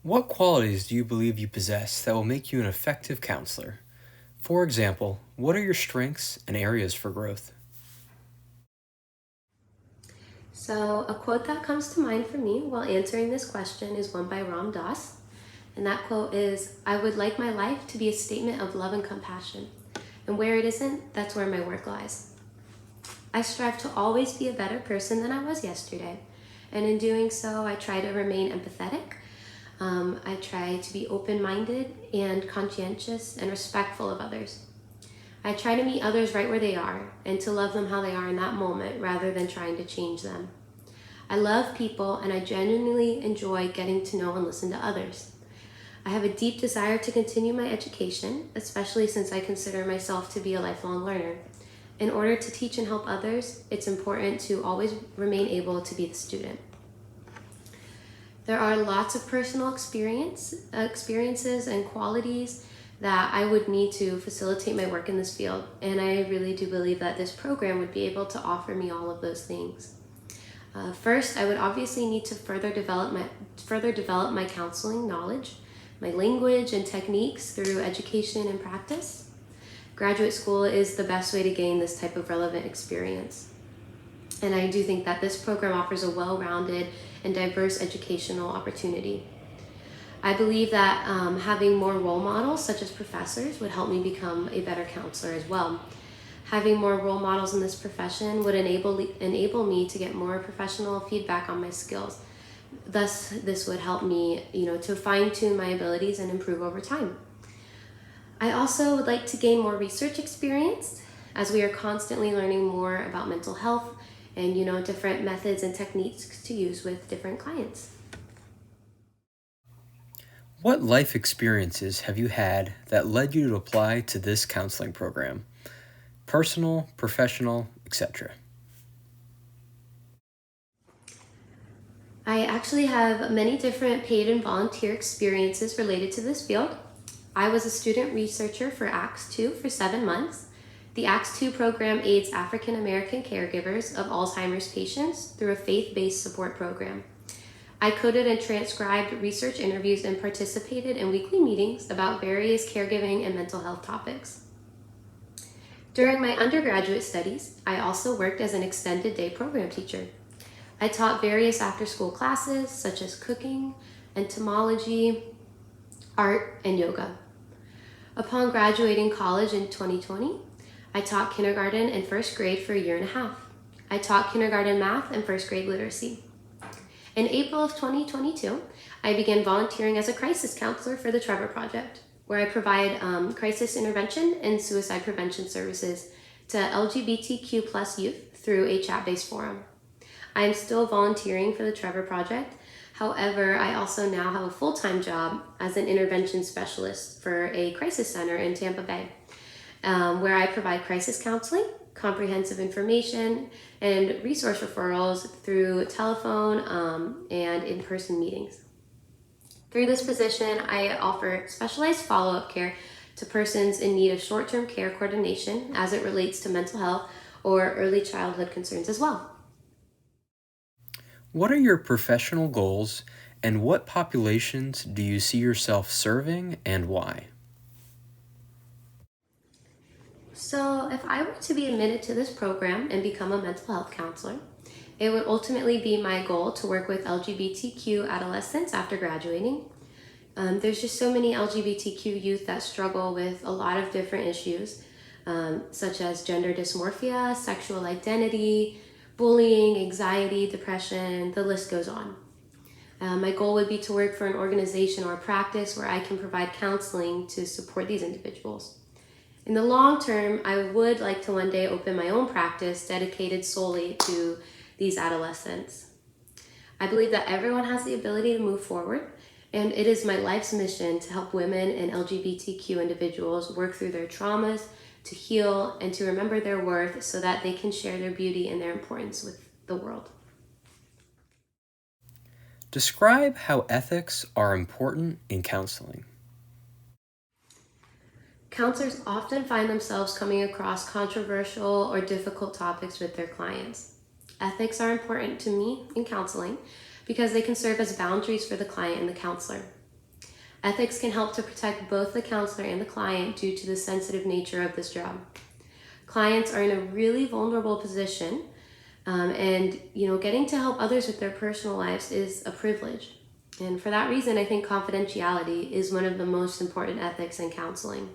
What qualities do you believe you possess that will make you an effective counselor? For example, what are your strengths and areas for growth? So, a quote that comes to mind for me while answering this question is one by Ram Dass. And that quote is, "I would like my life to be a statement of love and compassion. And where it isn't, that's where my work lies." I strive to always be a better person than I was yesterday. And in doing so, I try to remain empathetic. I try to be open minded and conscientious and respectful of others. I try to meet others right where they are and to love them how they are in that moment rather than trying to change them. I love people and I genuinely enjoy getting to know and listen to others. I have a deep desire to continue my education, especially since I consider myself to be a lifelong learner. In order to teach and help others, it's important to always remain able to be the student. There are lots of personal experiences and qualities that I would need to facilitate my work in this field, and I really do believe that this program would be able to offer me all of those things. First, I would obviously need to further develop my counseling knowledge, my language and techniques through education and practice. Graduate school is the best way to gain this type of relevant experience. And I do think that this program offers a well-rounded and diverse educational opportunity. I believe that having more role models, such as professors, would help me become a better counselor as well. Having more role models in this profession would enable me to get more professional feedback on my skills. Thus, this would help me, to fine-tune my abilities and improve over time. I also would like to gain more research experience as we are constantly learning more about mental health and, different methods and techniques to use with different clients. What life experiences have you had that led you to apply to this counseling program? Personal, professional, etc. I actually have many different paid and volunteer experiences related to this field. I was a student researcher for ACTS 2 for 7 months. The ACTS 2 program aids African American caregivers of Alzheimer's patients through a faith-based support program. I coded and transcribed research interviews and participated in weekly meetings about various caregiving and mental health topics. During my undergraduate studies, I also worked as an extended day program teacher. I taught various after-school classes such as cooking, entomology, art, and yoga. Upon graduating college in 2020, I taught kindergarten and first grade for a year and a half. I taught kindergarten math and first grade literacy. In April of 2022, I began volunteering as a crisis counselor for the Trevor Project, where I provide crisis intervention and suicide prevention services to LGBTQ plus youth through a chat-based forum. I am still volunteering for the Trevor Project. However, I also now have a full-time job as an intervention specialist for a crisis center in Tampa Bay, where I provide crisis counseling, comprehensive information, and resource referrals through telephone and in-person meetings. Through this position, I offer specialized follow-up care to persons in need of short-term care coordination as it relates to mental health or early childhood concerns as well. What are your professional goals and what populations do you see yourself serving and why? So, if I were to be admitted to this program and become a mental health counselor, it would ultimately be my goal to work with LGBTQ adolescents after graduating. There's just so many LGBTQ youth that struggle with a lot of different issues, such as gender dysmorphia, sexual identity, bullying, anxiety, depression, the list goes on. My goal would be to work for an organization or a practice where I can provide counseling to support these individuals. In the long term, I would like to one day open my own practice dedicated solely to these adolescents. I believe that everyone has the ability to move forward, and it is my life's mission to help women and LGBTQ individuals work through their traumas, to heal, and to remember their worth so that they can share their beauty and their importance with the world. Describe how ethics are important in counseling. Counselors often find themselves coming across controversial or difficult topics with their clients. Ethics are important to me in counseling because they can serve as boundaries for the client and the counselor. Ethics can help to protect both the counselor and the client due to the sensitive nature of this job. Clients are in a really vulnerable position, and getting to help others with their personal lives is a privilege. And for that reason, I think confidentiality is one of the most important ethics in counseling.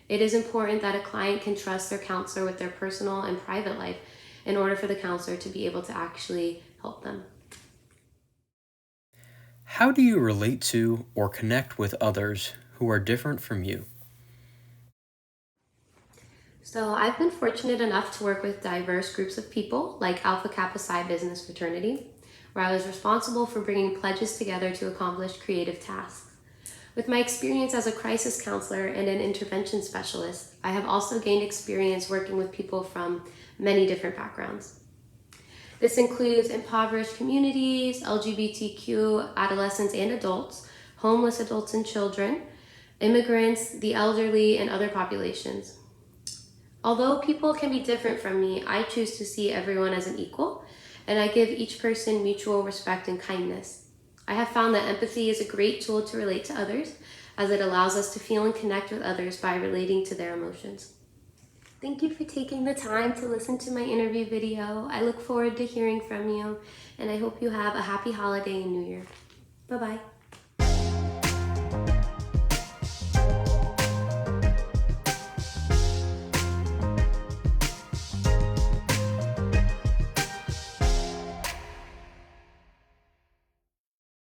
It is important that a client can trust their counselor with their personal and private life in order for the counselor to be able to actually help them. How do you relate to or connect with others who are different from you? So I've been fortunate enough to work with diverse groups of people like Alpha Kappa Psi Business Fraternity, where I was responsible for bringing pledges together to accomplish creative tasks. With my experience as a crisis counselor and an intervention specialist, I have also gained experience working with people from many different backgrounds. This includes impoverished communities, LGBTQ adolescents and adults, homeless adults and children, immigrants, the elderly, and other populations. Although people can be different from me, I choose to see everyone as an equal, and I give each person mutual respect and kindness. I have found that empathy is a great tool to relate to others, as it allows us to feel and connect with others by relating to their emotions. Thank you for taking the time to listen to my interview video. I look forward to hearing from you, and I hope you have a happy holiday and New Year. Bye-bye.